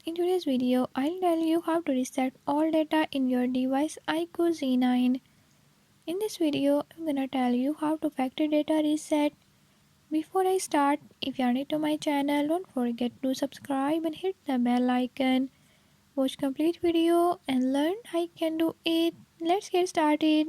and in today's video I'll tell you how to reset all data in your device iQOO Z9. In this video I'm gonna tell you how to factory data reset. Before I start, if you are new to my channel, don't forget to subscribe and hit the bell icon. Watch complete video and learn how you can do it. Let's get started.